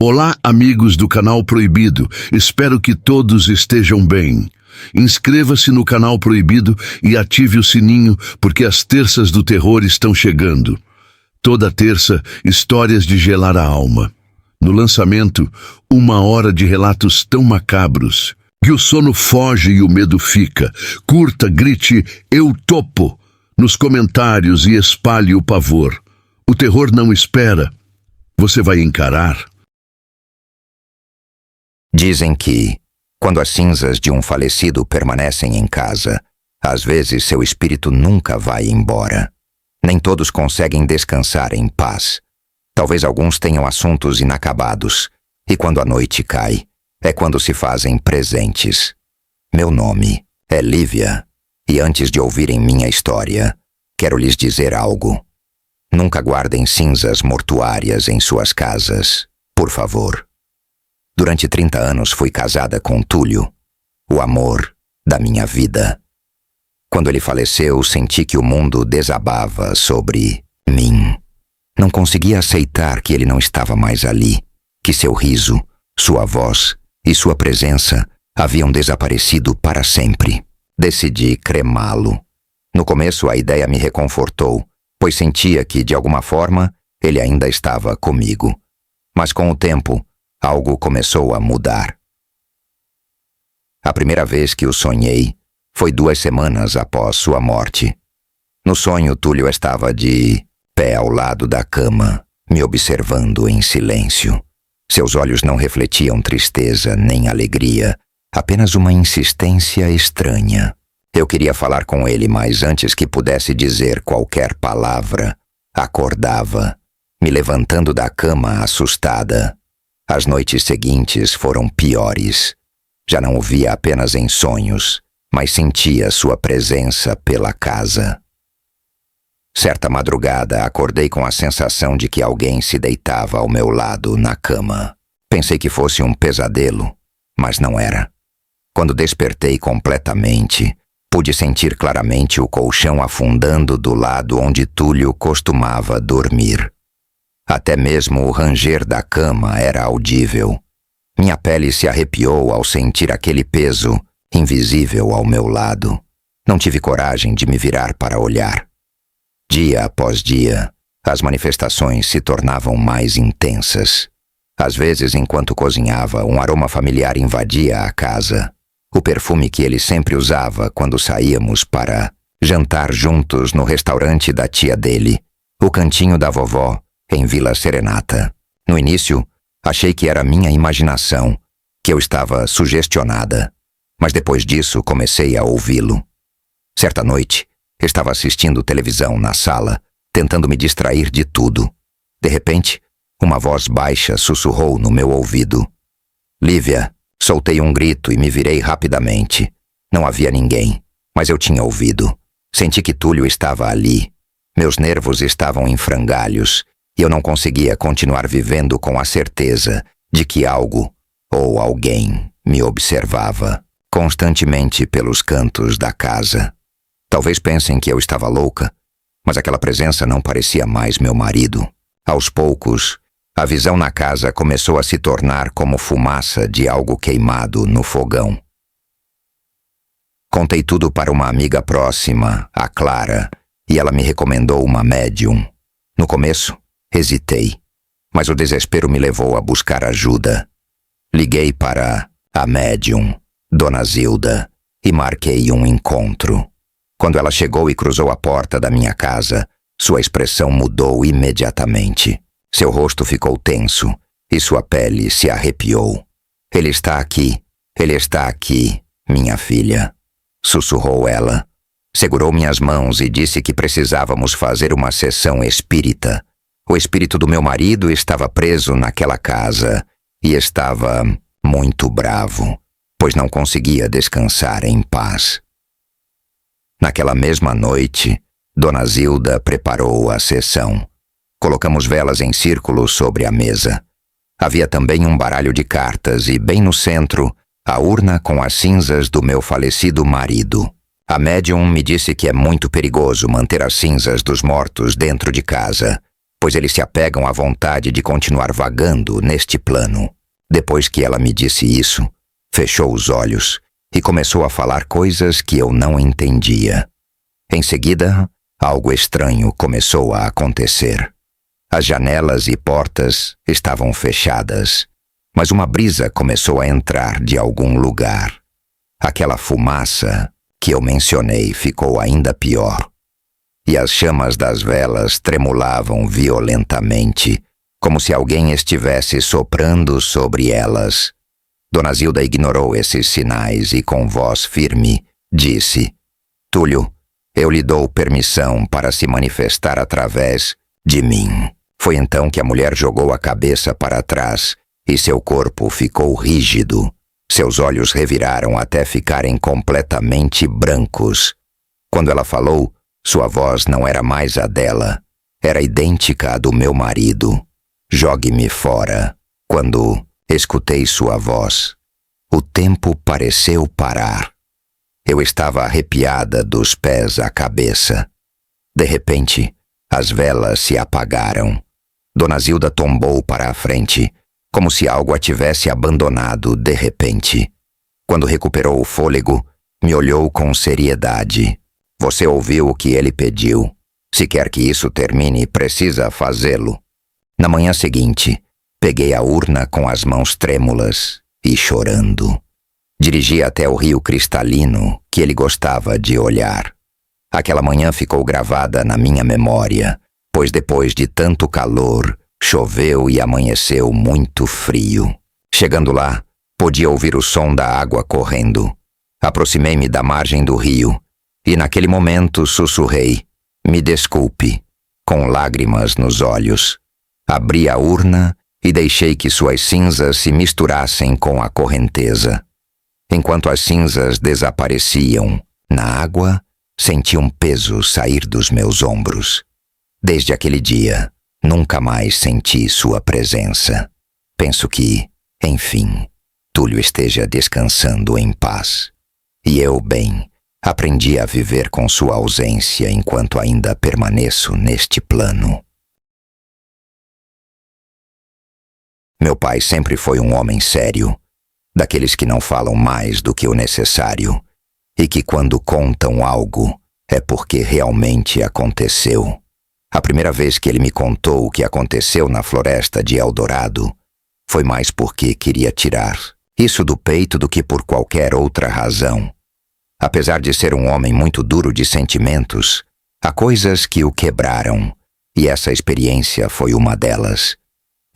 Olá, amigos do Canal Proibido. Espero que todos estejam bem. Inscreva-se no Canal Proibido e ative o sininho, porque as terças do terror estão chegando. Toda terça, histórias de gelar a alma. No lançamento, 1 hora de relatos tão macabros que o sono foge e o medo fica. Curta, grite, eu topo nos comentários e espalhe o pavor. O terror não espera. Você vai encarar? Dizem que, quando as cinzas de um falecido permanecem em casa, às vezes seu espírito nunca vai embora. Nem todos conseguem descansar em paz. Talvez alguns tenham assuntos inacabados, e quando a noite cai, é quando se fazem presentes. Meu nome é Lívia, e antes de ouvirem minha história, quero lhes dizer algo. Nunca guardem cinzas mortuárias em suas casas, por favor. Durante 30 anos fui casada com Túlio, o amor da minha vida. Quando ele faleceu, senti que o mundo desabava sobre mim. Não conseguia aceitar que ele não estava mais ali, que seu riso, sua voz e sua presença haviam desaparecido para sempre. Decidi cremá-lo. No começo, a ideia me reconfortou, pois sentia que, de alguma forma, ele ainda estava comigo. Mas com o tempo, algo começou a mudar. A primeira vez que o sonhei foi 2 semanas após sua morte. No sonho, Túlio estava de pé ao lado da cama, me observando em silêncio. Seus olhos não refletiam tristeza nem alegria, apenas uma insistência estranha. Eu queria falar com ele, mas antes que pudesse dizer qualquer palavra, acordava, me levantando da cama assustada. As noites seguintes foram piores. Já não o via apenas em sonhos, mas sentia sua presença pela casa. Certa madrugada, acordei com a sensação de que alguém se deitava ao meu lado na cama. Pensei que fosse um pesadelo, mas não era. Quando despertei completamente, pude sentir claramente o colchão afundando do lado onde Túlio costumava dormir. Até mesmo o ranger da cama era audível. Minha pele se arrepiou ao sentir aquele peso invisível ao meu lado. Não tive coragem de me virar para olhar. Dia após dia, as manifestações se tornavam mais intensas. Às vezes, enquanto cozinhava, um aroma familiar invadia a casa. O perfume que ele sempre usava quando saíamos para jantar juntos no restaurante da tia dele, o cantinho da vovó, em Vila Serenata. No início, achei que era minha imaginação, que eu estava sugestionada. Mas depois disso, comecei a ouvi-lo. Certa noite, estava assistindo televisão na sala, tentando me distrair de tudo. De repente, uma voz baixa sussurrou no meu ouvido. Lívia, soltei um grito e me virei rapidamente. Não havia ninguém, mas eu tinha ouvido. Senti que Túlio estava ali. Meus nervos estavam em frangalhos, e eu não conseguia continuar vivendo com a certeza de que algo ou alguém me observava constantemente pelos cantos da casa. Talvez pensem que eu estava louca, mas aquela presença não parecia mais meu marido. Aos poucos, a visão na casa começou a se tornar como fumaça de algo queimado no fogão. Contei tudo para uma amiga próxima, a Clara, e ela me recomendou uma médium. No começo, hesitei, mas o desespero me levou a buscar ajuda. Liguei para a médium, Dona Zilda, e marquei um encontro. Quando ela chegou e cruzou a porta da minha casa, sua expressão mudou imediatamente. Seu rosto ficou tenso e sua pele se arrepiou. Ele está aqui, minha filha, sussurrou ela. Segurou minhas mãos e disse que precisávamos fazer uma sessão espírita. O espírito do meu marido estava preso naquela casa e estava muito bravo, pois não conseguia descansar em paz. Naquela mesma noite, Dona Zilda preparou a sessão. Colocamos velas em círculo sobre a mesa. Havia também um baralho de cartas e, bem no centro, a urna com as cinzas do meu falecido marido. A médium me disse que é muito perigoso manter as cinzas dos mortos dentro de casa, pois eles se apegam à vontade de continuar vagando neste plano. Depois que ela me disse isso, fechou os olhos e começou a falar coisas que eu não entendia. Em seguida, algo estranho começou a acontecer. As janelas e portas estavam fechadas, mas uma brisa começou a entrar de algum lugar. Aquela fumaça que eu mencionei ficou ainda pior, e as chamas das velas tremulavam violentamente, como se alguém estivesse soprando sobre elas. Dona Zilda ignorou esses sinais e, com voz firme, disse: Túlio, eu lhe dou permissão para se manifestar através de mim. Foi então que a mulher jogou a cabeça para trás e seu corpo ficou rígido. Seus olhos reviraram até ficarem completamente brancos. Quando ela falou, sua voz não era mais a dela. Era idêntica à do meu marido. Jogue-me fora. Quando escutei sua voz, o tempo pareceu parar. Eu estava arrepiada dos pés à cabeça. De repente, as velas se apagaram. Dona Zilda tombou para a frente, como se algo a tivesse abandonado de repente. Quando recuperou o fôlego, me olhou com seriedade. Você ouviu o que ele pediu. Se quer que isso termine, precisa fazê-lo. Na manhã seguinte, peguei a urna com as mãos trêmulas e chorando. Dirigi até o rio cristalino que ele gostava de olhar. Aquela manhã ficou gravada na minha memória, pois depois de tanto calor, choveu e amanheceu muito frio. Chegando lá, podia ouvir o som da água correndo. Aproximei-me da margem do rio e naquele momento sussurrei: me desculpe, com lágrimas nos olhos. Abri a urna e deixei que suas cinzas se misturassem com a correnteza. Enquanto as cinzas desapareciam na água, senti um peso sair dos meus ombros. Desde aquele dia, nunca mais senti sua presença. Penso que, enfim, Túlio esteja descansando em paz. E eu, bem, aprendi a viver com sua ausência enquanto ainda permaneço neste plano. Meu pai sempre foi um homem sério, daqueles que não falam mais do que o necessário, e que quando contam algo é porque realmente aconteceu. A primeira vez que ele me contou o que aconteceu na floresta de Eldorado foi mais porque queria tirar isso do peito do que por qualquer outra razão. Apesar de ser um homem muito duro de sentimentos, há coisas que o quebraram, e essa experiência foi uma delas.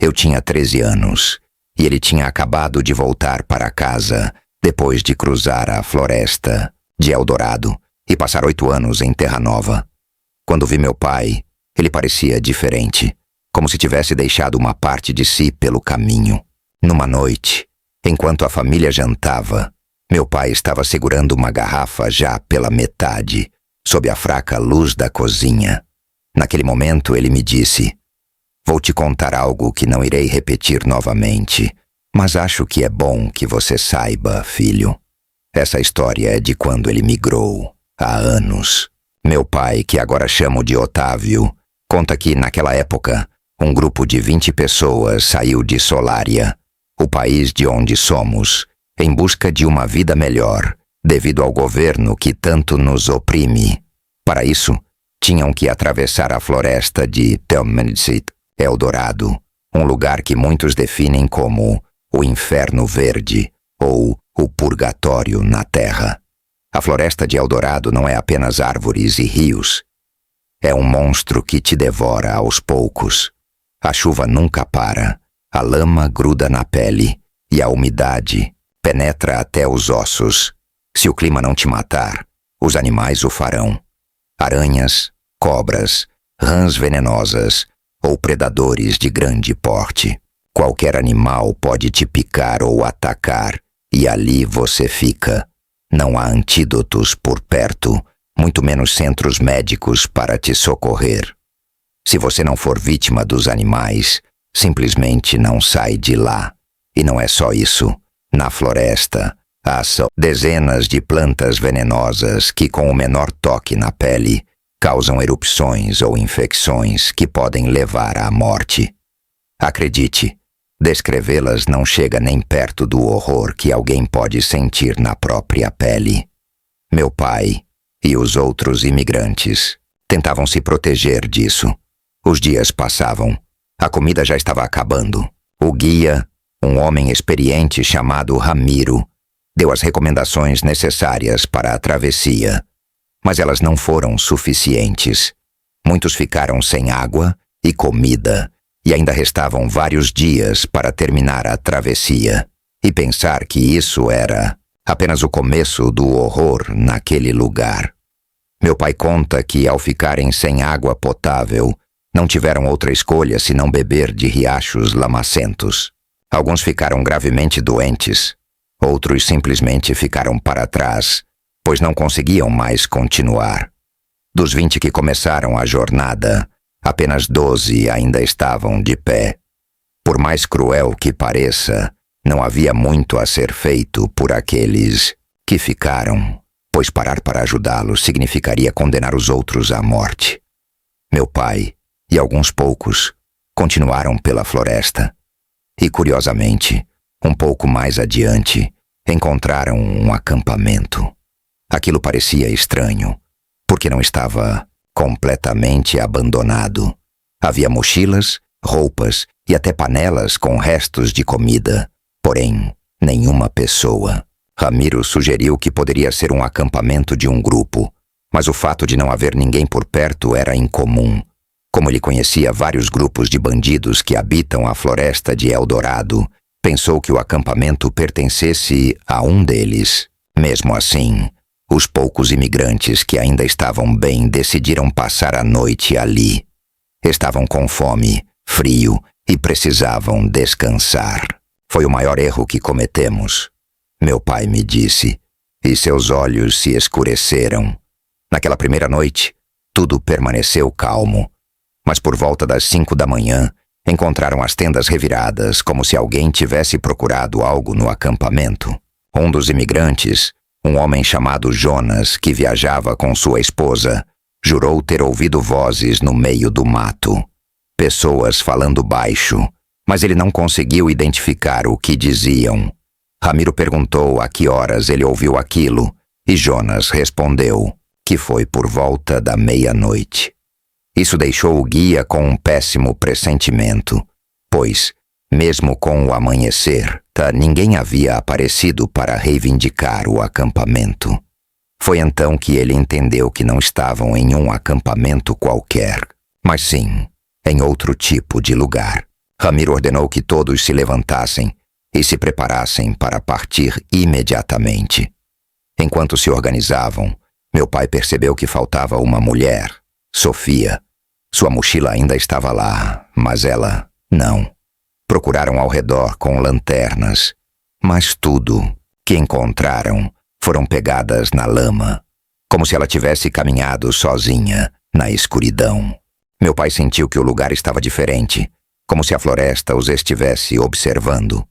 Eu tinha 13 anos, e ele tinha acabado de voltar para casa depois de cruzar a floresta de Eldorado e passar 8 anos em Terra Nova. Quando vi meu pai, ele parecia diferente, como se tivesse deixado uma parte de si pelo caminho. Numa noite, enquanto a família jantava, meu pai estava segurando uma garrafa já pela metade, sob a fraca luz da cozinha. Naquele momento ele me disse: vou te contar algo que não irei repetir novamente, mas acho que é bom que você saiba, filho. Essa história é de quando ele migrou, há anos. Meu pai, que agora chamo de Otávio, conta que naquela época, um grupo de 20 pessoas saiu de Solária, o país de onde somos, em busca de uma vida melhor, devido ao governo que tanto nos oprime. Para isso, tinham que atravessar a floresta de Telmensit, Eldorado, um lugar que muitos definem como o Inferno Verde ou o Purgatório na Terra. A floresta de Eldorado não é apenas árvores e rios. É um monstro que te devora aos poucos. A chuva nunca para, a lama gruda na pele e a umidade penetra até os ossos. Se o clima não te matar, os animais o farão. Aranhas, cobras, rãs venenosas ou predadores de grande porte. Qualquer animal pode te picar ou atacar, e ali você fica. Não há antídotos por perto, muito menos centros médicos para te socorrer. Se você não for vítima dos animais, simplesmente não sai de lá. E não é só isso. Na floresta, há dezenas de plantas venenosas que, com o menor toque na pele, causam erupções ou infecções que podem levar à morte. Acredite, descrevê-las não chega nem perto do horror que alguém pode sentir na própria pele. Meu pai e os outros imigrantes tentavam se proteger disso. Os dias passavam. A comida já estava acabando. O guia, um homem experiente chamado Ramiro, deu as recomendações necessárias para a travessia. Mas elas não foram suficientes. Muitos ficaram sem água e comida, e ainda restavam vários dias para terminar a travessia. E pensar que isso era apenas o começo do horror naquele lugar. Meu pai conta que, ao ficarem sem água potável, não tiveram outra escolha senão beber de riachos lamacentos. Alguns ficaram gravemente doentes, outros simplesmente ficaram para trás, pois não conseguiam mais continuar. Dos 20 que começaram a jornada, apenas 12 ainda estavam de pé. Por mais cruel que pareça, não havia muito a ser feito por aqueles que ficaram, pois parar para ajudá-los significaria condenar os outros à morte. Meu pai e alguns poucos continuaram pela floresta. E, curiosamente, um pouco mais adiante, encontraram um acampamento. Aquilo parecia estranho, porque não estava completamente abandonado. Havia mochilas, roupas e até panelas com restos de comida, porém, nenhuma pessoa. Ramiro sugeriu que poderia ser um acampamento de um grupo, mas o fato de não haver ninguém por perto era incomum. Como ele conhecia vários grupos de bandidos que habitam a floresta de Eldorado, pensou que o acampamento pertencesse a um deles. Mesmo assim, os poucos imigrantes que ainda estavam bem decidiram passar a noite ali. Estavam com fome, frio e precisavam descansar. Foi o maior erro que cometemos, meu pai me disse, e seus olhos se escureceram. Naquela primeira noite, tudo permaneceu calmo, mas por volta das 5 da manhã, encontraram as tendas reviradas como se alguém tivesse procurado algo no acampamento. Um dos imigrantes, um homem chamado Jonas, que viajava com sua esposa, jurou ter ouvido vozes no meio do mato. Pessoas falando baixo, mas ele não conseguiu identificar o que diziam. Ramiro perguntou a que horas ele ouviu aquilo, e Jonas respondeu que foi por volta da meia-noite. Isso deixou o guia com um péssimo pressentimento, pois, mesmo com o amanhecer, ninguém havia aparecido para reivindicar o acampamento. Foi então que ele entendeu que não estavam em um acampamento qualquer, mas sim em outro tipo de lugar. Ramiro ordenou que todos se levantassem e se preparassem para partir imediatamente. Enquanto se organizavam, meu pai percebeu que faltava uma mulher, Sofia. Sua mochila ainda estava lá, mas ela não. Procuraram ao redor com lanternas, mas tudo que encontraram foram pegadas na lama, como se ela tivesse caminhado sozinha na escuridão. Meu pai sentiu que o lugar estava diferente, como se a floresta os estivesse observando.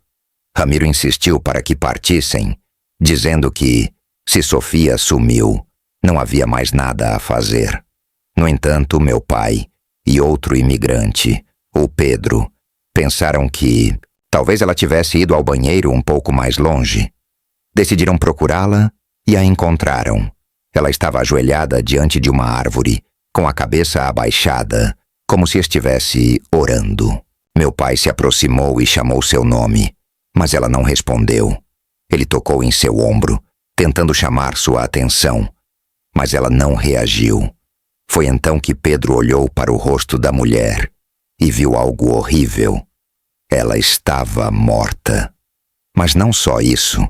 Ramiro insistiu para que partissem, dizendo que, se Sofia sumiu, não havia mais nada a fazer. No entanto, meu pai e outro imigrante, o Pedro, pensaram que talvez ela tivesse ido ao banheiro um pouco mais longe. Decidiram procurá-la e a encontraram. Ela estava ajoelhada diante de uma árvore, com a cabeça abaixada, como se estivesse orando. Meu pai se aproximou e chamou seu nome, mas ela não respondeu. Ele tocou em seu ombro, tentando chamar sua atenção, mas ela não reagiu. Foi então que Pedro olhou para o rosto da mulher e viu algo horrível. Ela estava morta. Mas não só isso.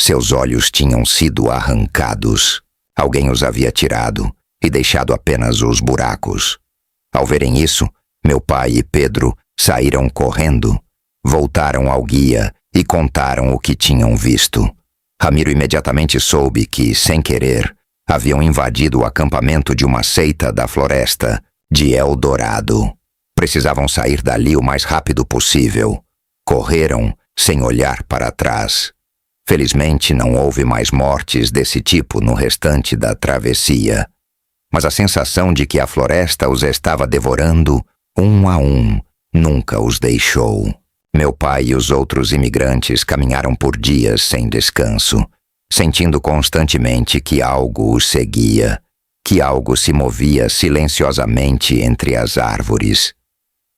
Seus olhos tinham sido arrancados. Alguém os havia tirado e deixado apenas os buracos. Ao verem isso, meu pai e Pedro saíram correndo, voltaram ao guia e contaram o que tinham visto. Ramiro imediatamente soube que, sem querer, haviam invadido o acampamento de uma seita da floresta de Eldorado. Precisavam sair dali o mais rápido possível. Correram sem olhar para trás. Felizmente não houve mais mortes desse tipo no restante da travessia. mas a sensação de que a floresta os estava devorando, um a um, nunca os deixou. Meu pai e os outros imigrantes caminharam por dias sem descanso, sentindo constantemente que algo os seguia, que algo se movia silenciosamente entre as árvores.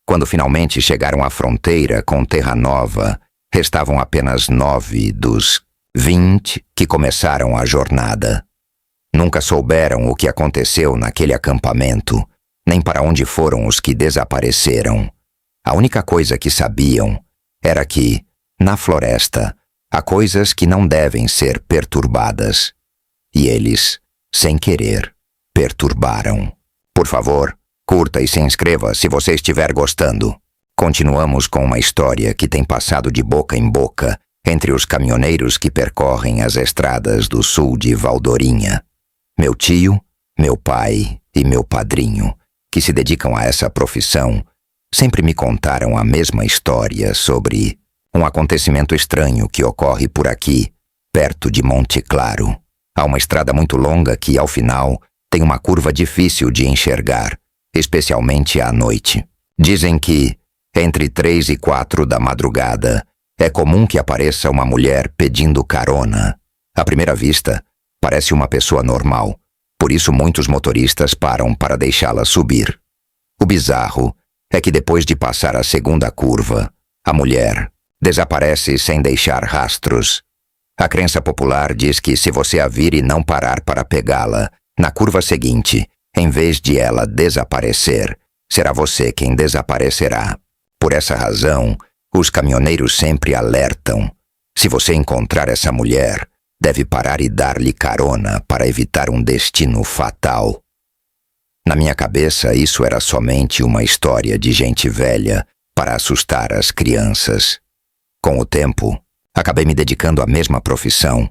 Quando finalmente chegaram à fronteira com Terra Nova, restavam apenas 9 dos 20 que começaram a jornada. Nunca souberam o que aconteceu naquele acampamento, nem para onde foram os que desapareceram. A única coisa que sabiam era que, na floresta, há coisas que não devem ser perturbadas. E eles, sem querer, perturbaram. Por favor, curta e se inscreva se você estiver gostando. Continuamos com uma história que tem passado de boca em boca entre os caminhoneiros que percorrem as estradas do sul de Valdorinha. Meu tio, meu pai e meu padrinho, que se dedicam a essa profissão, sempre me contaram a mesma história sobre um acontecimento estranho que ocorre por aqui, perto de Monte Claro. Há uma estrada muito longa que, ao final, tem uma curva difícil de enxergar, especialmente à noite. Dizem que, entre 3 e 4 da madrugada, é comum que apareça uma mulher pedindo carona. À primeira vista, parece uma pessoa normal, por isso muitos motoristas param para deixá-la subir. O bizarro é que depois de passar a segunda curva, a mulher desaparece sem deixar rastros. A crença popular diz que se você a vir e não parar para pegá-la, na curva seguinte, em vez de ela desaparecer, será você quem desaparecerá. Por essa razão, os caminhoneiros sempre alertam. Se você encontrar essa mulher, deve parar e dar-lhe carona para evitar um destino fatal. Na minha cabeça, isso era somente uma história de gente velha para assustar as crianças. Com o tempo, acabei me dedicando à mesma profissão.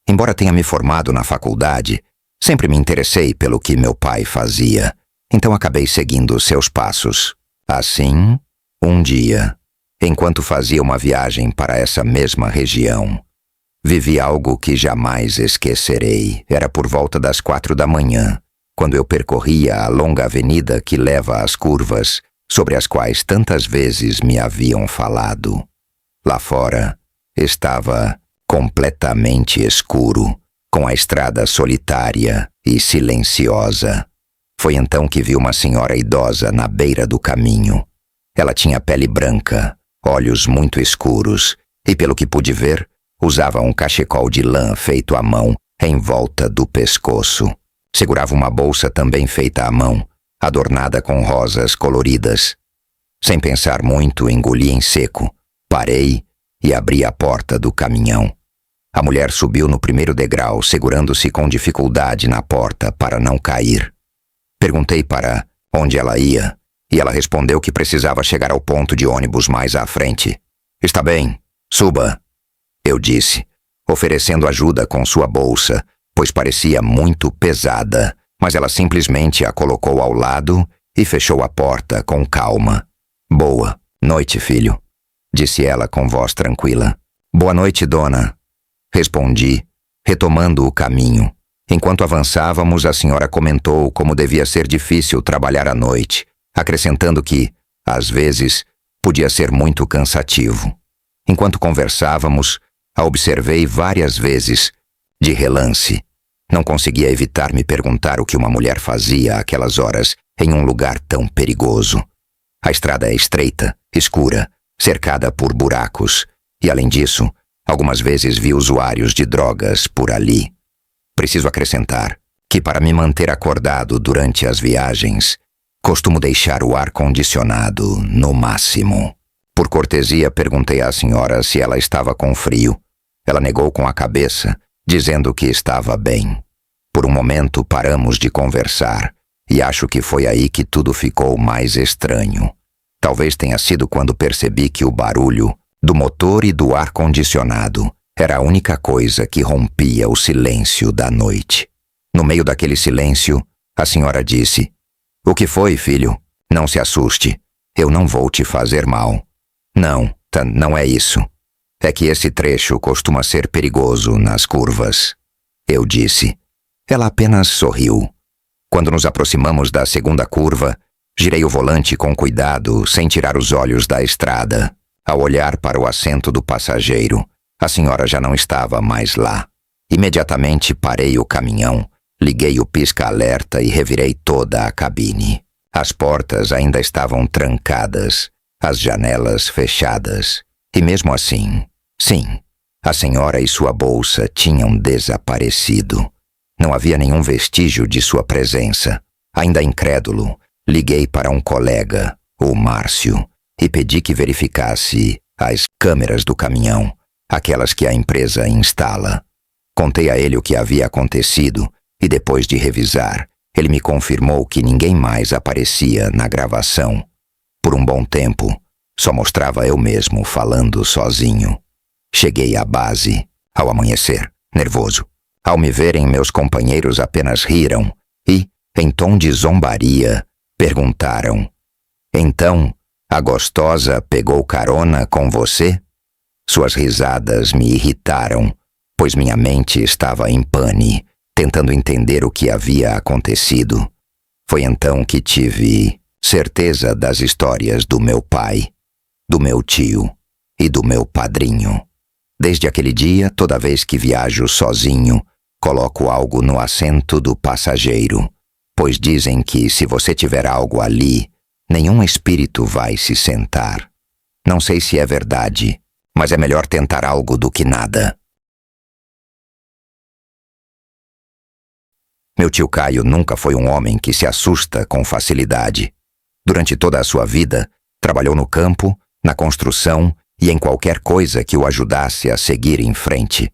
Embora tenha me formado na faculdade, sempre me interessei pelo que meu pai fazia, então acabei seguindo seus passos. Assim, um dia, enquanto fazia uma viagem para essa mesma região, vivi algo que jamais esquecerei. Era por volta das 4 da manhã, quando eu percorria a longa avenida que leva às curvas, sobre as quais tantas vezes me haviam falado. Lá fora, estava completamente escuro, com a estrada solitária e silenciosa. Foi então que vi uma senhora idosa na beira do caminho. Ela tinha pele branca, olhos muito escuros e, pelo que pude ver, usava um cachecol de lã feito à mão em volta do pescoço. Segurava uma bolsa também feita à mão, adornada com rosas coloridas. Sem pensar muito, engoli em seco, parei e abri a porta do caminhão. A mulher subiu no primeiro degrau, segurando-se com dificuldade na porta para não cair. Perguntei para onde ela ia, e ela respondeu que precisava chegar ao ponto de ônibus mais à frente. Está bem, suba, eu disse, oferecendo ajuda com sua bolsa, pois parecia muito pesada, mas ela simplesmente a colocou ao lado e fechou a porta com calma. Boa noite, filho, disse ela com voz tranquila. Boa noite, dona, respondi, retomando o caminho. Enquanto avançávamos, a senhora comentou como devia ser difícil trabalhar à noite, acrescentando que, às vezes, podia ser muito cansativo. Enquanto conversávamos, a observei várias vezes, de relance. Não conseguia evitar me perguntar o que uma mulher fazia àquelas horas em um lugar tão perigoso. A estrada é estreita, escura, cercada por buracos, e além disso, algumas vezes vi usuários de drogas por ali. Preciso acrescentar que, para me manter acordado durante as viagens, costumo deixar o ar-condicionado no máximo. Por cortesia, perguntei à senhora se ela estava com frio. Ela negou com a cabeça, dizendo que estava bem. Por um momento paramos de conversar, e acho que foi aí que tudo ficou mais estranho. Talvez tenha sido quando percebi que o barulho do motor e do ar-condicionado era a única coisa que rompia o silêncio da noite. No meio daquele silêncio, a senhora disse: "O que foi, filho? Não se assuste. Eu não vou te fazer mal." Não, não é isso. É que esse trecho costuma ser perigoso nas curvas. Eu disse. Ela apenas sorriu. Quando nos aproximamos da segunda curva, girei o volante com cuidado, sem tirar os olhos da estrada. Ao olhar para o assento do passageiro, a senhora já não estava mais lá. Imediatamente parei o caminhão, liguei o pisca-alerta e revirei toda a cabine. As portas ainda estavam trancadas, as janelas fechadas. E mesmo assim, sim, a senhora e sua bolsa tinham desaparecido. Não havia nenhum vestígio de sua presença. Ainda incrédulo, liguei para um colega, o Márcio, e pedi que verificasse as câmeras do caminhão, aquelas que a empresa instala. Contei a ele o que havia acontecido e depois de revisar, ele me confirmou que ninguém mais aparecia na gravação. Por um bom tempo, só mostrava eu mesmo falando sozinho. Cheguei à base, ao amanhecer, nervoso. Ao me verem, meus companheiros apenas riram e, em tom de zombaria, perguntaram: "Então, a gostosa pegou carona com você?" Suas risadas me irritaram, pois minha mente estava em pane, tentando entender o que havia acontecido. Foi então que tive certeza das histórias do meu pai, do meu tio e do meu padrinho. Desde aquele dia, toda vez que viajo sozinho, coloco algo no assento do passageiro, pois dizem que se você tiver algo ali, nenhum espírito vai se sentar. Não sei se é verdade, mas é melhor tentar algo do que nada. Meu tio Caio nunca foi um homem que se assusta com facilidade. Durante toda a sua vida, trabalhou no campo, na construção e em qualquer coisa que o ajudasse a seguir em frente.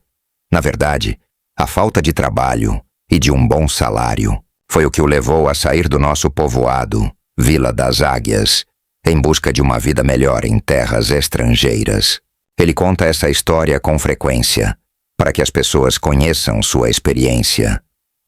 Na verdade, a falta de trabalho e de um bom salário foi o que o levou a sair do nosso povoado, Vila das Águias, em busca de uma vida melhor em terras estrangeiras. Ele conta essa história com frequência, para que as pessoas conheçam sua experiência.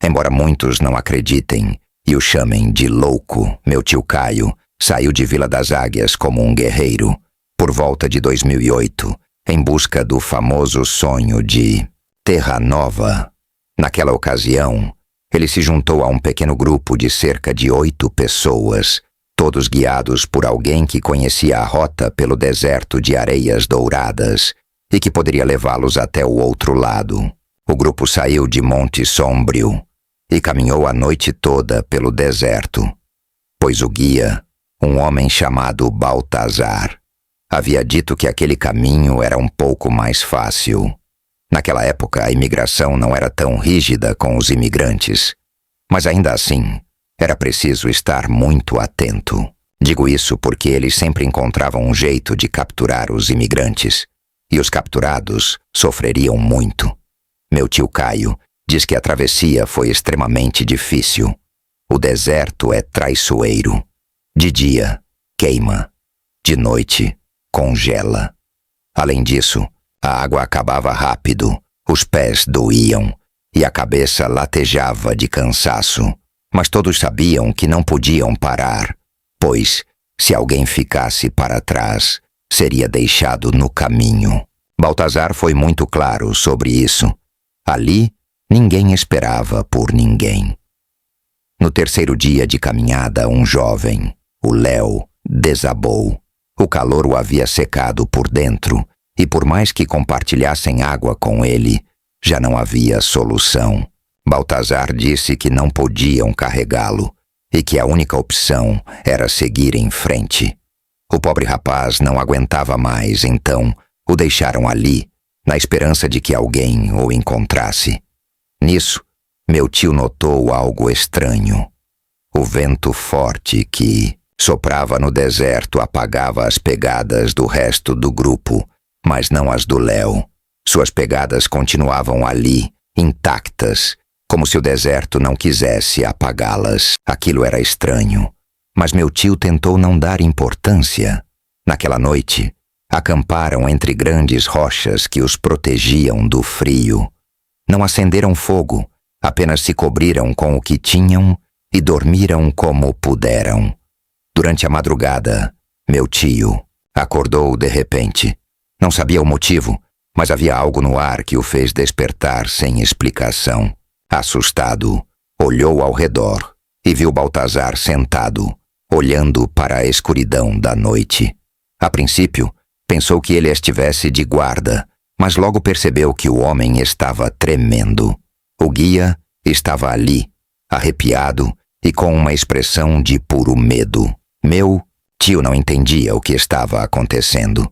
Embora muitos não acreditem e o chamem de louco, meu tio Caio saiu de Vila das Águias como um guerreiro, por volta de 2008, em busca do famoso sonho de Terra Nova. Naquela ocasião, ele se juntou a um pequeno grupo de cerca de 8 pessoas, todos guiados por alguém que conhecia a rota pelo deserto de areias douradas e que poderia levá-los até o outro lado. O grupo saiu de Monte Sombrio e caminhou a noite toda pelo deserto, pois o guia, um homem chamado Baltazar, havia dito que aquele caminho era um pouco mais fácil. Naquela época, a imigração não era tão rígida com os imigrantes, mas ainda assim, era preciso estar muito atento. Digo isso porque eles sempre encontravam um jeito de capturar os imigrantes, e os capturados sofreriam muito. Meu tio Caio diz que a travessia foi extremamente difícil. O deserto é traiçoeiro. De dia, queima. De noite, congela. Além disso, a água acabava rápido, os pés doíam e a cabeça latejava de cansaço. Mas todos sabiam que não podiam parar, pois, se alguém ficasse para trás, seria deixado no caminho. Baltazar foi muito claro sobre isso. Ali, ninguém esperava por ninguém. No terceiro dia de caminhada, um jovem, o Léo, desabou. O calor o havia secado por dentro, e por mais que compartilhassem água com ele, já não havia solução. Baltazar disse que não podiam carregá-lo e que a única opção era seguir em frente. O pobre rapaz não aguentava mais, então o deixaram ali, na esperança de que alguém o encontrasse. Nisso, meu tio notou algo estranho. O vento forte que soprava no deserto apagava as pegadas do resto do grupo, mas não as do Léo. Suas pegadas continuavam ali, intactas, como se o deserto não quisesse apagá-las. Aquilo era estranho, mas meu tio tentou não dar importância. Naquela noite, acamparam entre grandes rochas que os protegiam do frio. Não acenderam fogo, apenas se cobriram com o que tinham e dormiram como puderam. Durante a madrugada, meu tio acordou de repente. Não sabia o motivo, mas havia algo no ar que o fez despertar sem explicação. Assustado, olhou ao redor e viu Baltazar sentado, olhando para a escuridão da noite. A princípio, pensou que ele estivesse de guarda, mas logo percebeu que o homem estava tremendo. O guia estava ali, arrepiado e com uma expressão de puro medo. Meu tio não entendia o que estava acontecendo.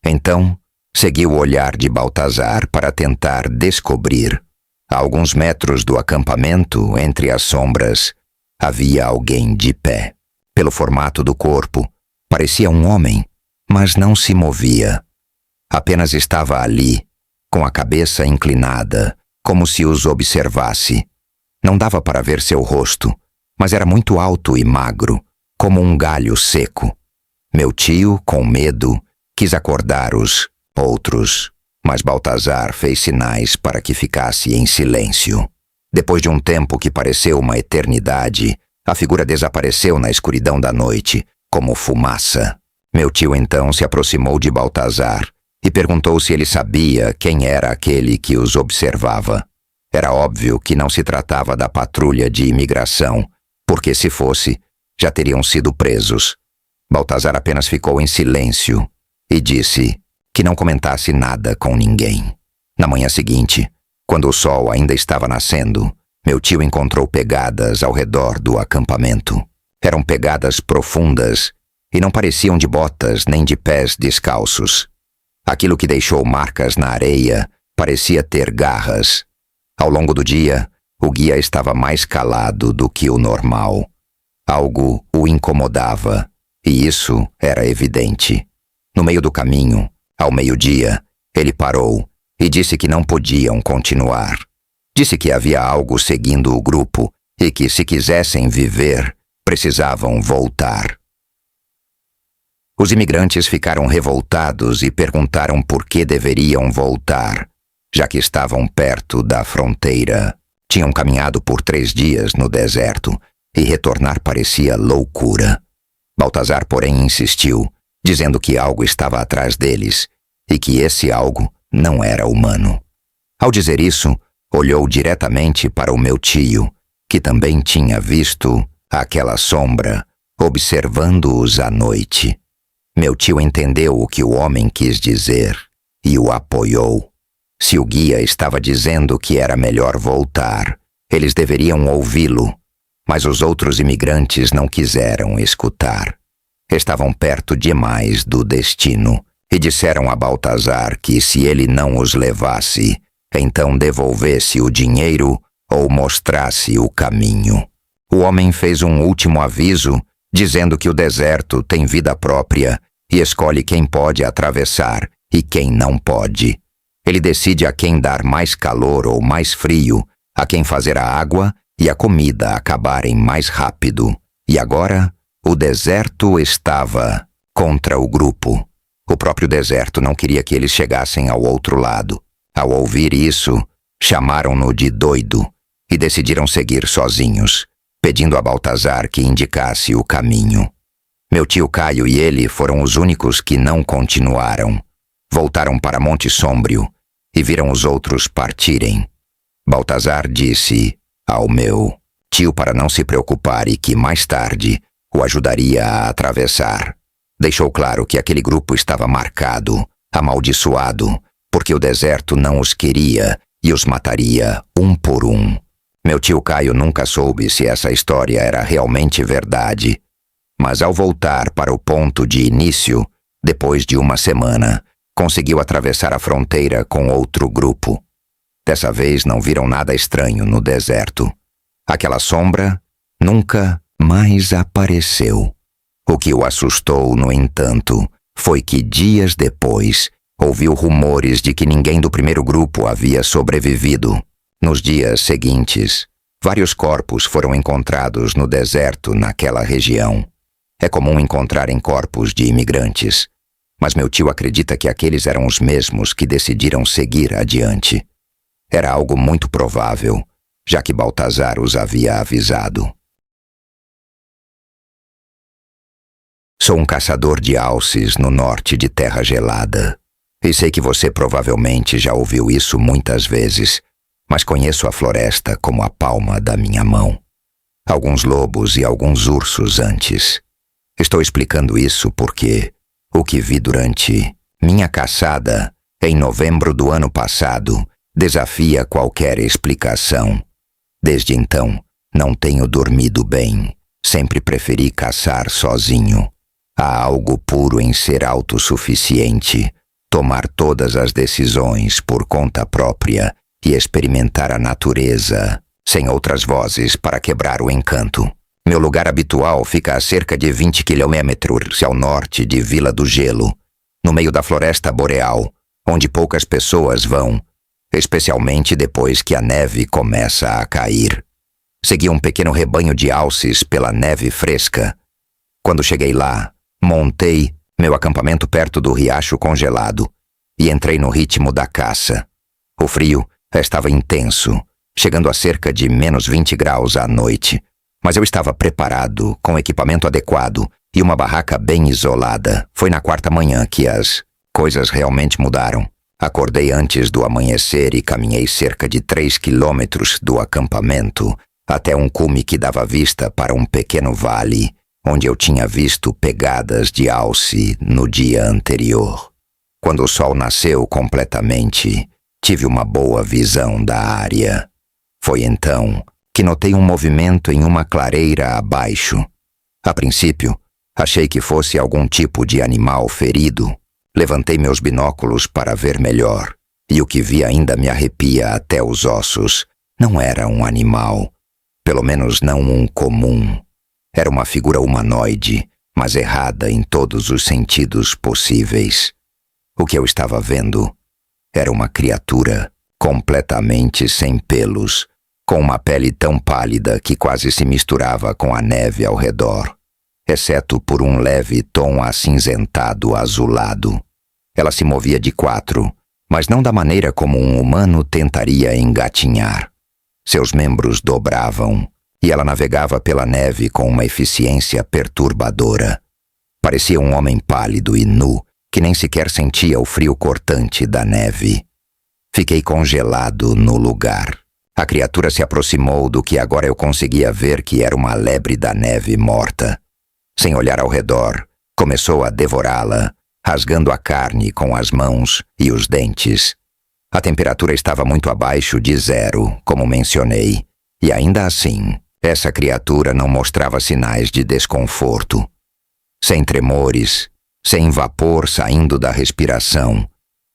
Então, seguiu o olhar de Baltazar para tentar descobrir. A alguns metros do acampamento, entre as sombras, havia alguém de pé. Pelo formato do corpo, parecia um homem, mas não se movia. Apenas estava ali, com a cabeça inclinada, como se os observasse. Não dava para ver seu rosto, mas era muito alto e magro, como um galho seco. Meu tio, com medo, quis acordar os outros, mas Baltazar fez sinais para que ficasse em silêncio. Depois de um tempo que pareceu uma eternidade, a figura desapareceu na escuridão da noite, como fumaça. Meu tio então se aproximou de Baltazar e perguntou se ele sabia quem era aquele que os observava. Era óbvio que não se tratava da patrulha de imigração, porque se fosse, já teriam sido presos. Baltazar apenas ficou em silêncio e disse que não comentasse nada com ninguém. Na manhã seguinte, quando o sol ainda estava nascendo, meu tio encontrou pegadas ao redor do acampamento. Eram pegadas profundas e não pareciam de botas nem de pés descalços. Aquilo que deixou marcas na areia parecia ter garras. Ao longo do dia, o guia estava mais calado do que o normal. Algo o incomodava, e isso era evidente. No meio do caminho, ao meio-dia, ele parou e disse que não podiam continuar. Disse que havia algo seguindo o grupo e que, se quisessem viver, precisavam voltar. Os imigrantes ficaram revoltados e perguntaram por que deveriam voltar, já que estavam perto da fronteira. Tinham caminhado por 3 dias no deserto e retornar parecia loucura. Baltazar, porém, insistiu, dizendo que algo estava atrás deles e que esse algo não era humano. Ao dizer isso, olhou diretamente para o meu tio, que também tinha visto aquela sombra, observando-os à noite. Meu tio entendeu o que o homem quis dizer e o apoiou. Se o guia estava dizendo que era melhor voltar, eles deveriam ouvi-lo, mas os outros imigrantes não quiseram escutar. Estavam perto demais do destino e disseram a Baltazar que, se ele não os levasse, então devolvesse o dinheiro ou mostrasse o caminho. O homem fez um último aviso, dizendo que o deserto tem vida própria e escolhe quem pode atravessar e quem não pode. Ele decide a quem dar mais calor ou mais frio, a quem fazer a água e a comida acabarem mais rápido. E agora, o deserto estava contra o grupo. O próprio deserto não queria que eles chegassem ao outro lado. Ao ouvir isso, chamaram-no de doido e decidiram seguir sozinhos, pedindo a Baltazar que indicasse o caminho. Meu tio Caio e ele foram os únicos que não continuaram. Voltaram para Monte Sombrio e viram os outros partirem. Baltazar disse ao meu tio para não se preocupar e que mais tarde o ajudaria a atravessar. Deixou claro que aquele grupo estava marcado, amaldiçoado, porque o deserto não os queria e os mataria um por um. Meu tio Caio nunca soube se essa história era realmente verdade, mas ao voltar para o ponto de início, depois de uma semana, conseguiu atravessar a fronteira com outro grupo. Dessa vez não viram nada estranho no deserto. Aquela sombra nunca mais apareceu. O que o assustou, no entanto, foi que dias depois ouviu rumores de que ninguém do primeiro grupo havia sobrevivido. Nos dias seguintes, vários corpos foram encontrados no deserto naquela região. É comum encontrarem corpos de imigrantes, mas meu tio acredita que aqueles eram os mesmos que decidiram seguir adiante. Era algo muito provável, já que Baltazar os havia avisado. Sou um caçador de alces no norte de Terra Gelada, e sei que você provavelmente já ouviu isso muitas vezes, mas conheço a floresta como a palma da minha mão. alguns lobos e alguns ursos antes. Estou explicando isso porque o que vi durante minha caçada em novembro do ano passado desafia qualquer explicação. Desde então, não tenho dormido bem. Sempre preferi caçar sozinho. Há algo puro em ser autossuficiente, tomar todas as decisões por conta própria e experimentar a natureza, sem outras vozes para quebrar o encanto. Meu lugar habitual fica a cerca de 20 quilômetros ao norte de Vila do Gelo, no meio da floresta boreal, onde poucas pessoas vão, especialmente depois que a neve começa a cair. Segui um pequeno rebanho de alces pela neve fresca. Quando cheguei lá, montei meu acampamento perto do riacho congelado e entrei no ritmo da caça. O frio estava intenso, chegando a cerca de menos 20 graus à noite, mas eu estava preparado, com equipamento adequado e uma barraca bem isolada. Foi na quarta manhã que as coisas realmente mudaram. Acordei antes do amanhecer e caminhei cerca de 3 quilômetros do acampamento até um cume que dava vista para um pequeno vale, onde eu tinha visto pegadas de alce no dia anterior. Quando o sol nasceu completamente, tive uma boa visão da área. Foi então que notei um movimento em uma clareira abaixo. A princípio, achei que fosse algum tipo de animal ferido. Levantei meus binóculos para ver melhor, e o que vi ainda me arrepia até os ossos. Não era um animal, pelo menos não um comum. Era uma figura humanoide, mas errada em todos os sentidos possíveis. O que eu estava vendo era uma criatura completamente sem pelos, com uma pele tão pálida que quase se misturava com a neve ao redor, exceto por um leve tom acinzentado azulado. Ela se movia de quatro, mas não da maneira como um humano tentaria engatinhar. Seus membros dobravam, e ela navegava pela neve com uma eficiência perturbadora. Parecia um homem pálido e nu, que nem sequer sentia o frio cortante da neve. Fiquei congelado no lugar. A criatura se aproximou do que agora eu conseguia ver que era uma lebre da neve morta. Sem olhar ao redor, começou a devorá-la, rasgando a carne com as mãos e os dentes. A temperatura estava muito abaixo de 0, como mencionei, e ainda assim, essa criatura não mostrava sinais de desconforto. Sem tremores, sem vapor saindo da respiração,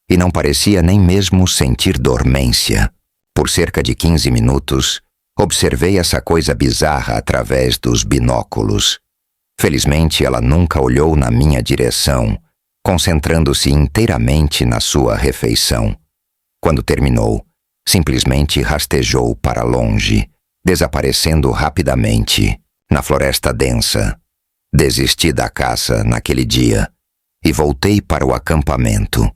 e não parecia nem mesmo sentir dormência. Por cerca de 15 minutos, observei essa coisa bizarra através dos binóculos. Felizmente, ela nunca olhou na minha direção, concentrando-se inteiramente na sua refeição. Quando terminou, simplesmente rastejou para longe, desaparecendo rapidamente na floresta densa. Desisti da caça naquele dia e voltei para o acampamento.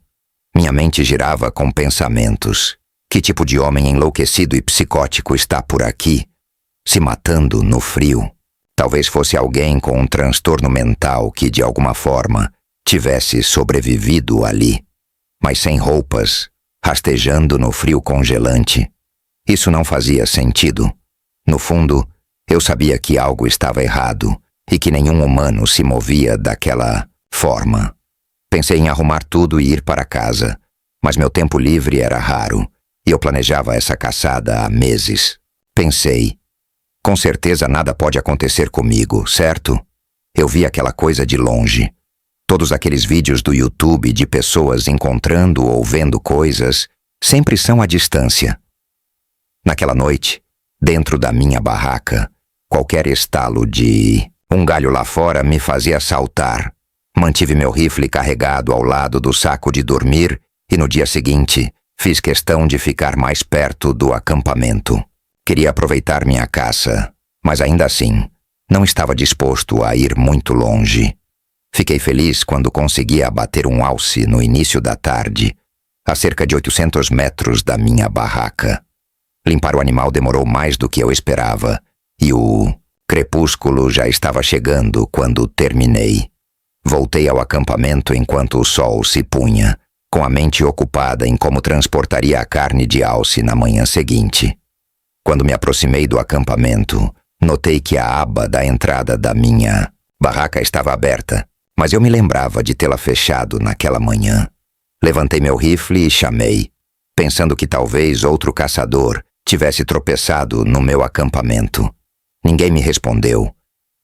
Minha mente girava com pensamentos. Que tipo de homem enlouquecido e psicótico está por aqui, se matando no frio? Talvez fosse alguém com um transtorno mental que, de alguma forma, tivesse sobrevivido ali, mas sem roupas, rastejando no frio congelante. Isso não fazia sentido. No fundo, eu sabia que algo estava errado e que nenhum humano se movia daquela forma. Pensei em arrumar tudo e ir para casa, mas meu tempo livre era raro e eu planejava essa caçada há meses. Pensei, com certeza nada pode acontecer comigo, certo? Eu vi aquela coisa de longe. Todos aqueles vídeos do YouTube de pessoas encontrando ou vendo coisas sempre são à distância. Naquela noite, dentro da minha barraca, qualquer estalo de um galho lá fora me fazia saltar. Mantive meu rifle carregado ao lado do saco de dormir e no dia seguinte fiz questão de ficar mais perto do acampamento. Queria aproveitar minha caça, mas ainda assim, não estava disposto a ir muito longe. Fiquei feliz quando consegui abater um alce no início da tarde, a cerca de 800 metros da minha barraca. Limpar o animal demorou mais do que eu esperava, e o crepúsculo já estava chegando quando terminei. Voltei ao acampamento enquanto o sol se punha, com a mente ocupada em como transportaria a carne de alce na manhã seguinte. Quando me aproximei do acampamento, Notei que a aba da entrada da minha barraca estava aberta, mas eu me lembrava de tê-la fechado naquela manhã. Levantei meu rifle e chamei, pensando que talvez outro caçador tivesse tropeçado no meu acampamento. Ninguém me respondeu.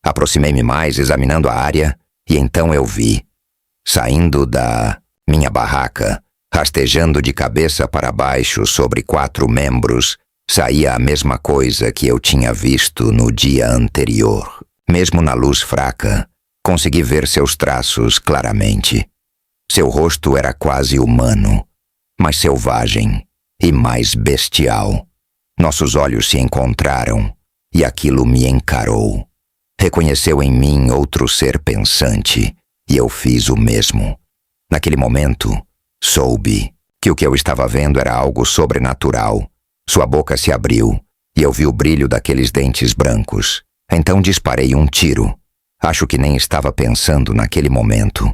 Aproximei-me mais, examinando a área, e então eu vi, saindo da minha barraca, rastejando de cabeça para baixo sobre 4 membros, saía a mesma coisa que eu tinha visto no dia anterior. Mesmo na luz fraca, consegui ver seus traços claramente. Seu rosto era quase humano, mais selvagem e mais bestial. Nossos olhos se encontraram e aquilo me encarou. Reconheceu em mim outro ser pensante e eu fiz o mesmo. Naquele momento, soube que o que eu estava vendo era algo sobrenatural. Sua boca se abriu e eu vi o brilho daqueles dentes brancos. Então disparei um tiro. Acho que nem estava pensando naquele momento.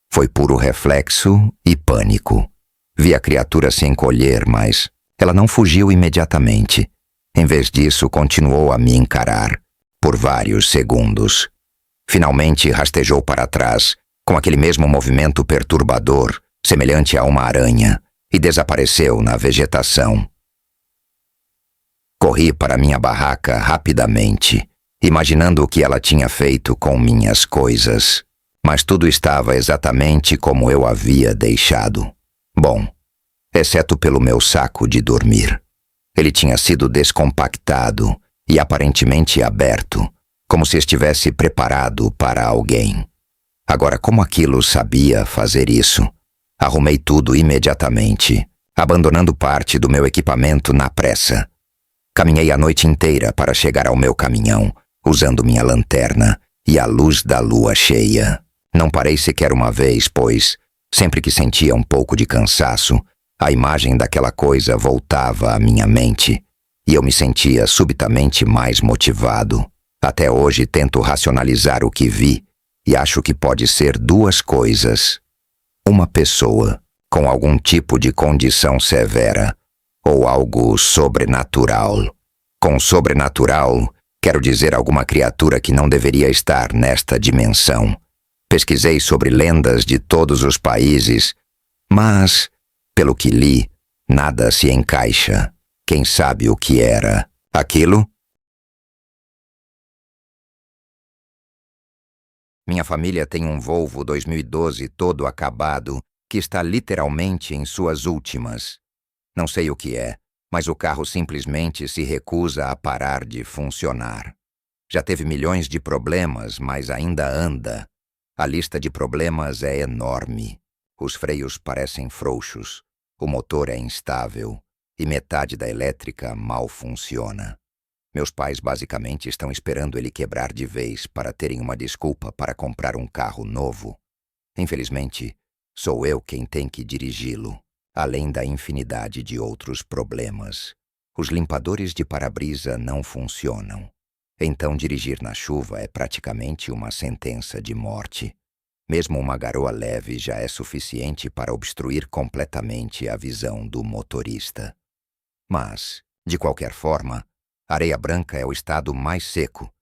Foi puro reflexo e pânico. Vi a criatura se encolher, mas ela não fugiu imediatamente. Em vez disso, continuou a me encarar por vários segundos. Finalmente rastejou para trás, com aquele mesmo movimento perturbador, semelhante a uma aranha, e desapareceu na vegetação. Corri para minha barraca rapidamente, imaginando o que ela tinha feito com minhas coisas. Mas tudo estava exatamente como eu havia deixado. Bom, exceto pelo meu saco de dormir. Ele tinha sido descompactado e aparentemente aberto, como se estivesse preparado para alguém. Agora, como aquilo sabia fazer isso? Arrumei tudo imediatamente, abandonando parte do meu equipamento na pressa. Caminhei a noite inteira para chegar ao meu caminhão, usando minha lanterna e a luz da lua cheia. Não parei sequer uma vez, pois, sempre que sentia um pouco de cansaço, a imagem daquela coisa voltava à minha mente, e eu me sentia subitamente mais motivado. Até hoje tento racionalizar o que vi, e acho que pode ser 2 coisas. Uma pessoa, com algum tipo de condição severa, ou algo sobrenatural. Com sobrenatural, quero dizer alguma criatura que não deveria estar nesta dimensão. Pesquisei sobre lendas de todos os países, mas, pelo que li, nada se encaixa. Quem sabe o que era aquilo? Minha família tem um Volvo 2012 todo acabado, que está literalmente em suas últimas. Não sei o que é, mas o carro simplesmente se recusa a parar de funcionar. Já teve milhões de problemas, mas ainda anda. A lista de problemas é enorme. Os freios parecem frouxos, o motor é instável e metade da elétrica mal funciona. Meus pais basicamente estão esperando ele quebrar de vez para terem uma desculpa para comprar um carro novo. Infelizmente, sou eu quem tem que dirigi-lo, além da infinidade de outros problemas. Os limpadores de para-brisa não funcionam. Então dirigir na chuva é praticamente uma sentença de morte. Mesmo uma garoa leve já é suficiente para obstruir completamente a visão do motorista. Mas, de qualquer forma, areia branca é o estado mais seco,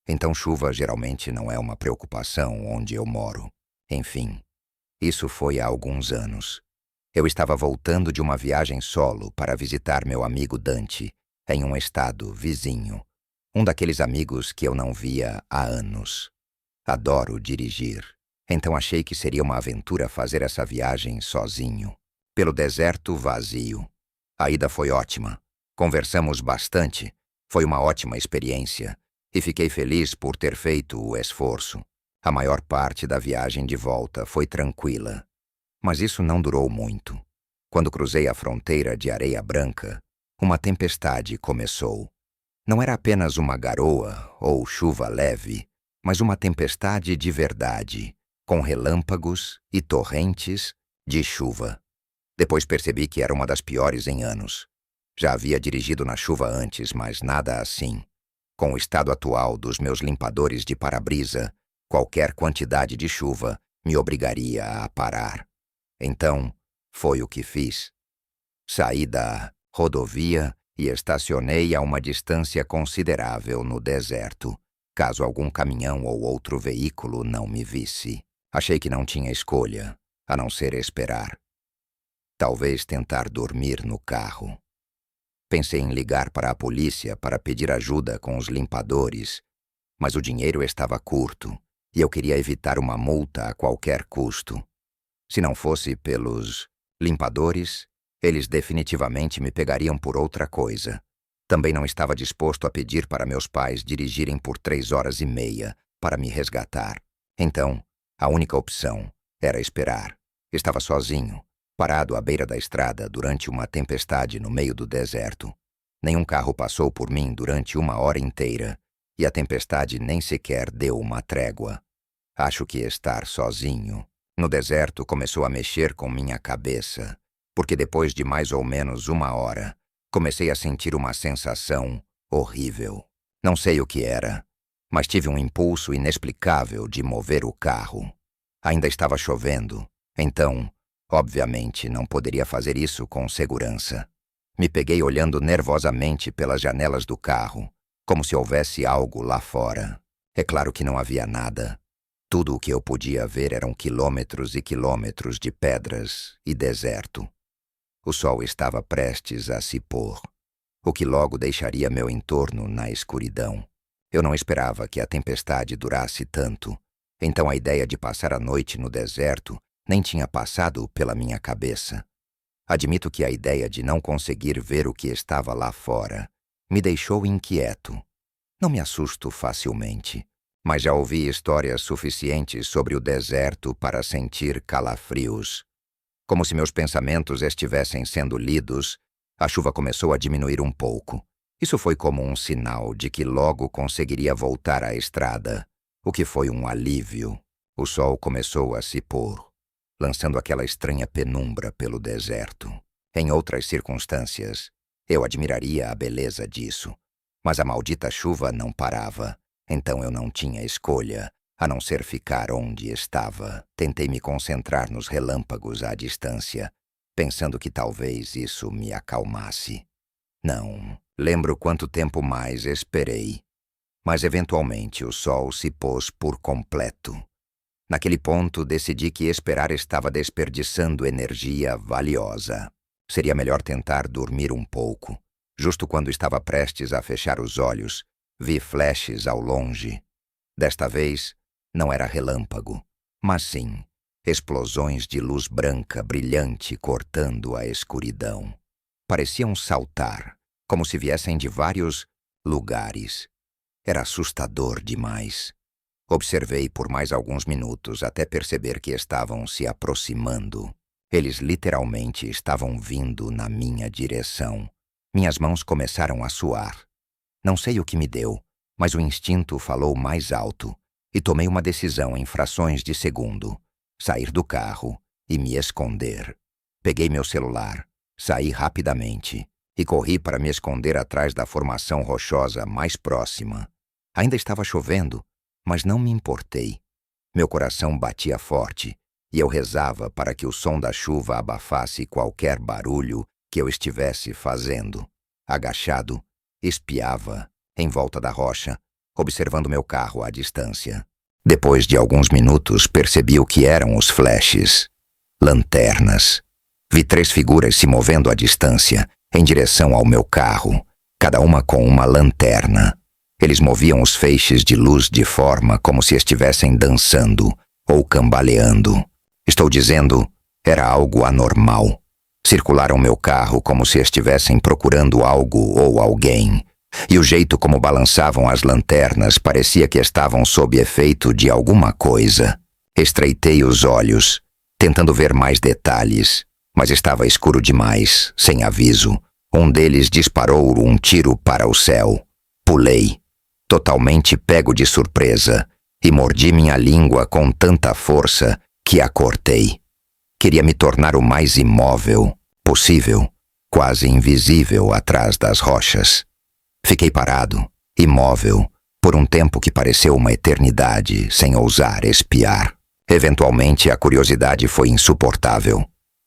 então chuva geralmente não é uma preocupação onde eu moro. Enfim, isso foi há alguns anos. Eu estava voltando de uma viagem solo para visitar meu amigo Dante, em um estado vizinho. Um daqueles amigos que eu não via há anos. Adoro dirigir, então achei que seria uma aventura fazer essa viagem sozinho, pelo deserto vazio. A ida foi ótima. Conversamos bastante. Foi uma ótima experiência e fiquei feliz por ter feito o esforço. A maior parte da viagem de volta foi tranquila. Mas isso não durou muito. Quando cruzei a fronteira de Areia Branca, uma tempestade começou. Não era apenas uma garoa ou chuva leve, mas uma tempestade de verdade, com relâmpagos e torrentes de chuva. Depois percebi que era uma das piores em anos. Já havia dirigido na chuva antes, mas nada assim. Com o estado atual dos meus limpadores de para-brisa, qualquer quantidade de chuva me obrigaria a parar. Então, foi o que fiz. Saí da rodovia e estacionei a uma distância considerável no deserto, caso algum caminhão ou outro veículo não me visse. Achei que não tinha escolha, a não ser esperar. Talvez tentar dormir no carro. Pensei em ligar para a polícia para pedir ajuda com os limpadores, mas o dinheiro estava curto e eu queria evitar uma multa a qualquer custo. Se não fosse pelos limpadores, eles definitivamente me pegariam por outra coisa. Também não estava disposto a pedir para meus pais dirigirem por 3 horas e meia para me resgatar. Então, a única opção era esperar. Estava sozinho, parado à beira da estrada durante uma tempestade no meio do deserto. Nenhum carro passou por mim durante 1 hora inteira, e a tempestade nem sequer deu uma trégua. Acho que estar sozinho no deserto começou a mexer com minha cabeça, porque depois de mais ou menos 1 hora, comecei a sentir uma sensação horrível. Não sei o que era, mas tive um impulso inexplicável de mover o carro. Ainda estava chovendo, então, obviamente, não poderia fazer isso com segurança. Me peguei olhando nervosamente pelas janelas do carro, como se houvesse algo lá fora. É claro que não havia nada. Tudo o que eu podia ver eram quilômetros e quilômetros de pedras e deserto. O sol estava prestes a se pôr, o que logo deixaria meu entorno na escuridão. Eu não esperava que a tempestade durasse tanto, então a ideia de passar a noite no deserto nem tinha passado pela minha cabeça. Admito que a ideia de não conseguir ver o que estava lá fora me deixou inquieto. Não me assusto facilmente, mas já ouvi histórias suficientes sobre o deserto para sentir calafrios. Como se meus pensamentos estivessem sendo lidos, a chuva começou a diminuir um pouco. Isso foi como um sinal de que logo conseguiria voltar à estrada, o que foi um alívio. O sol começou a se pôr, lançando aquela estranha penumbra pelo deserto. Em outras circunstâncias, eu admiraria a beleza disso, mas a maldita chuva não parava, então eu não tinha escolha, a não ser ficar onde estava. Tentei me concentrar nos relâmpagos à distância, pensando que talvez isso me acalmasse. Não lembro quanto tempo mais esperei, mas eventualmente o sol se pôs por completo. Naquele ponto, decidi que esperar estava desperdiçando energia valiosa. Seria melhor tentar dormir um pouco. Justo quando estava prestes a fechar os olhos, vi flashes ao longe. Desta vez, não era relâmpago, mas sim explosões de luz branca brilhante cortando a escuridão. Pareciam saltar, como se viessem de vários lugares. Era assustador demais. Observei por mais alguns minutos até perceber que estavam se aproximando. Eles literalmente estavam vindo na minha direção. Minhas mãos começaram a suar. Não sei o que me deu, mas o instinto falou mais alto e tomei uma decisão em frações de segundo: sair do carro e me esconder. Peguei meu celular, saí rapidamente e corri para me esconder atrás da formação rochosa mais próxima. Ainda estava chovendo, mas não me importei. Meu coração batia forte e eu rezava para que o som da chuva abafasse qualquer barulho que eu estivesse fazendo. Agachado, espiava em volta da rocha, observando meu carro à distância. Depois de alguns minutos, percebi o que eram os flashes. Lanternas. Vi 3 figuras se movendo à distância, em direção ao meu carro, cada uma com uma lanterna. Eles moviam os feixes de luz de forma como se estivessem dançando ou cambaleando. Estou dizendo, era algo anormal. Circularam meu carro como se estivessem procurando algo ou alguém, e o jeito como balançavam as lanternas parecia que estavam sob efeito de alguma coisa. Estreitei os olhos, tentando ver mais detalhes, mas estava escuro demais, sem aviso. Um deles disparou um tiro para o céu. Pulei, totalmente pego de surpresa, e mordi minha língua com tanta força que a cortei. Queria me tornar o mais imóvel possível, quase invisível atrás das rochas. Fiquei parado, imóvel, por um tempo que pareceu uma eternidade, sem ousar espiar. Eventualmente, a curiosidade foi insuportável.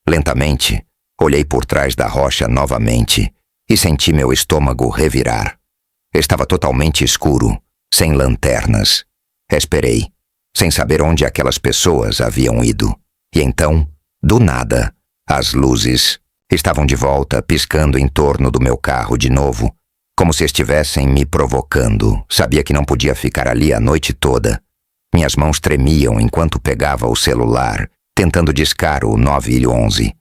Lentamente, olhei por trás da rocha novamente e senti meu estômago revirar. Estava totalmente escuro, sem lanternas. Esperei, sem saber onde aquelas pessoas haviam ido. E então, do nada, as luzes estavam de volta, piscando em torno do meu carro de novo, como se estivessem me provocando. Sabia que não podia ficar ali a noite toda. Minhas mãos tremiam enquanto pegava o celular, tentando discar o 911.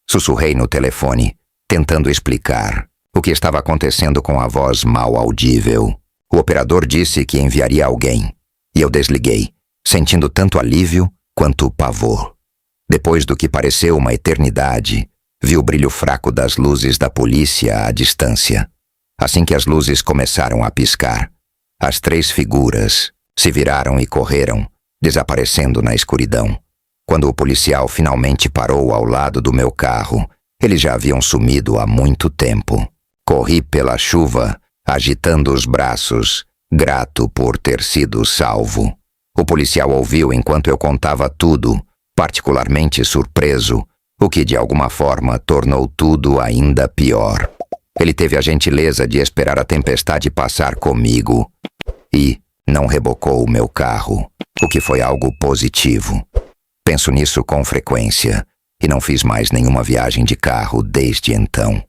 Sussurrei no telefone, tentando explicar o que estava acontecendo com a voz mal audível. O operador disse que enviaria alguém, e eu desliguei, sentindo tanto alívio quanto pavor. Depois do que pareceu uma eternidade, vi o brilho fraco das luzes da polícia à distância. Assim que as luzes começaram a piscar, as 3 figuras se viraram e correram, desaparecendo na escuridão. Quando o policial finalmente parou ao lado do meu carro, eles já haviam sumido há muito tempo. Corri pela chuva, agitando os braços, grato por ter sido salvo. O policial ouviu enquanto eu contava tudo, particularmente surpreso, o que de alguma forma tornou tudo ainda pior. Ele teve a gentileza de esperar a tempestade passar comigo e não rebocou o meu carro, o que foi algo positivo. Penso nisso com frequência e não fiz mais nenhuma viagem de carro desde então.